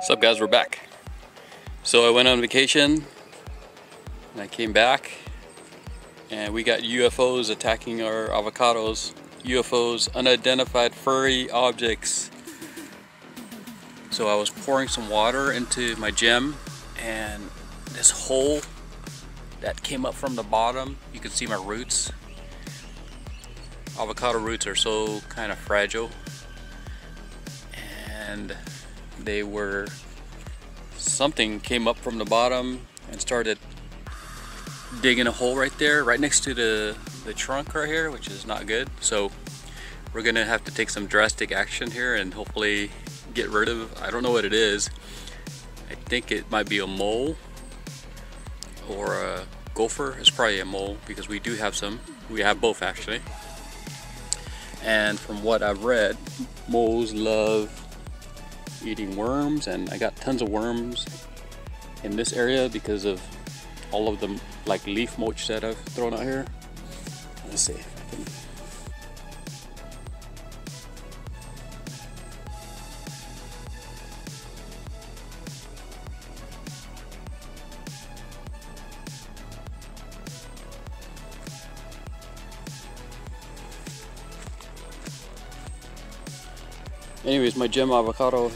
What's up, guys? We're back. So I went on vacation and I came back and we got UFOs attacking our avocados. UFOs, unidentified furry objects. So I was pouring some water into my gem and this hole that came up from the bottom, you can see my roots. Avocado roots are so kind of fragile, and something came up from the bottom and started digging a hole right there, right next to the trunk right here, which is not good. So we're gonna have to take some drastic action here and hopefully get rid of, I don't know what it is. I think it might be a mole or a gopher. It's probably a mole because we do have some. We have both actually. And from what I've read, moles love eating worms, and I got tons of worms in this area because of all of the like leaf mulch that I've thrown out here. Let's see. Anyways, my gem avocado,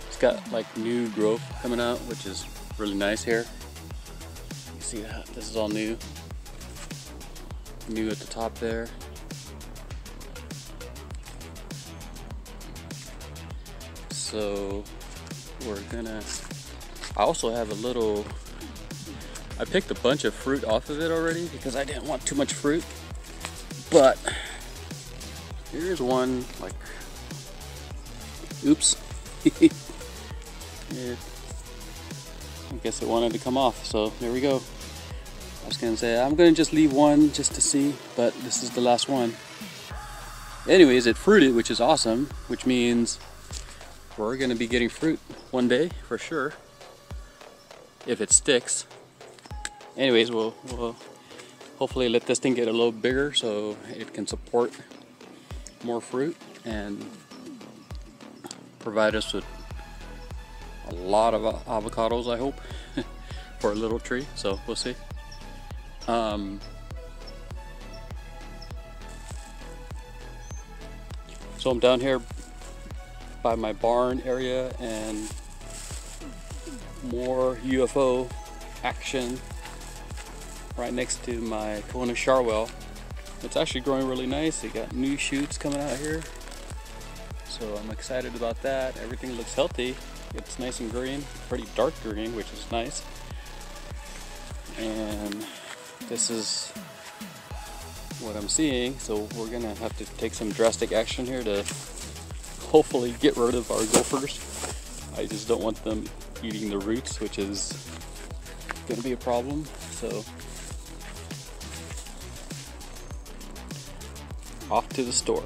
it's got like new growth coming out, which is really nice here. You see that? This is all new. New at the top there. So we're gonna, I also have a little, I picked a bunch of fruit off of it already because I didn't want too much fruit. But here's one, like, oops. Yeah. I guess it wanted to come off, so there we go. I was gonna say I'm gonna just leave one just to see, but this is the last one. Anyways, it fruited, which is awesome, which means we're gonna be getting fruit one day for sure, if it sticks. Anyways, we'll hopefully let this thing get a little bigger so it can support more fruit and provide us with a lot of avocados, I hope, for a little tree. So we'll see. So I'm down here by my barn area and more UFO action right next to my Kona Sharwell. It's actually growing really nice. It got new shoots coming out here, so I'm excited about that. Everything looks healthy. It's nice and green, pretty dark green, which is nice. And this is what I'm seeing, so we're gonna have to take some drastic action here to hopefully get rid of our gophers. I just don't want them eating the roots, which is gonna be a problem. So off to the store.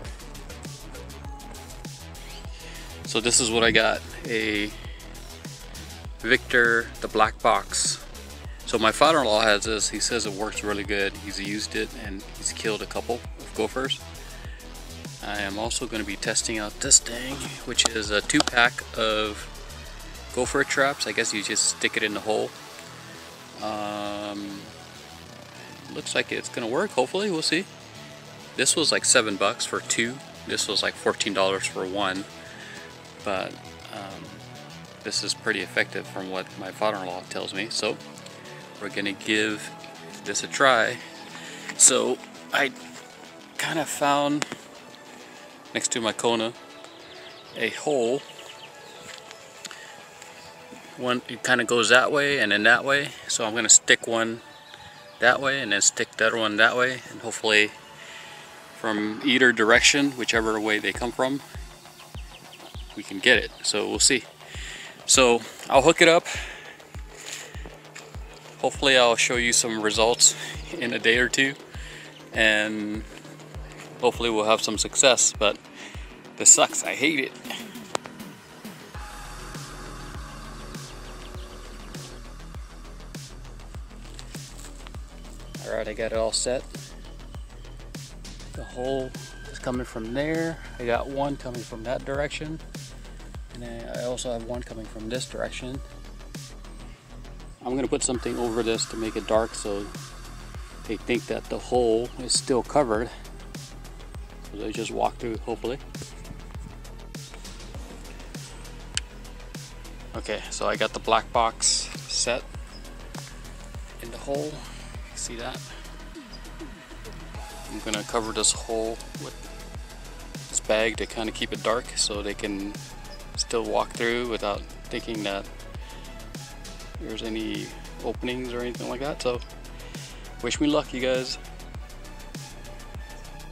So this is what I got, a Victor, the Black Box. So my father-in-law has this. He says it works really good. He's used it and he's killed a couple of gophers. I am also going to be testing out this thing, which is a 2-pack of gopher traps. I guess you just stick it in the hole. Looks like it's going to work, hopefully. We'll see. This was like $7 for 2. This was like $14 for 1. But this is pretty effective from what my father-in-law tells me. So we're gonna give this a try. So I kind of found next to my Kona a hole. One, it kind of goes that way and then that way. So I'm gonna stick one that way and then stick the other one that way, and hopefully from either direction, whichever way they come from, we can get it. So we'll see. So I'll hook it up. Hopefully I'll show you some results in a day or two, and hopefully we'll have some success. But this sucks. I hate it. Alright, I got it all set. The hole is coming from there. I got one coming from that direction. And then I also have one coming from this direction. I'm gonna put something over this to make it dark so they think that the hole is still covered. So they just walk through, hopefully. Okay, so I got the black box set in the hole. See that? I'm gonna cover this hole with this bag to kind of keep it dark so they can still walk through without thinking that there's any openings or anything like that. So wish me luck, you guys.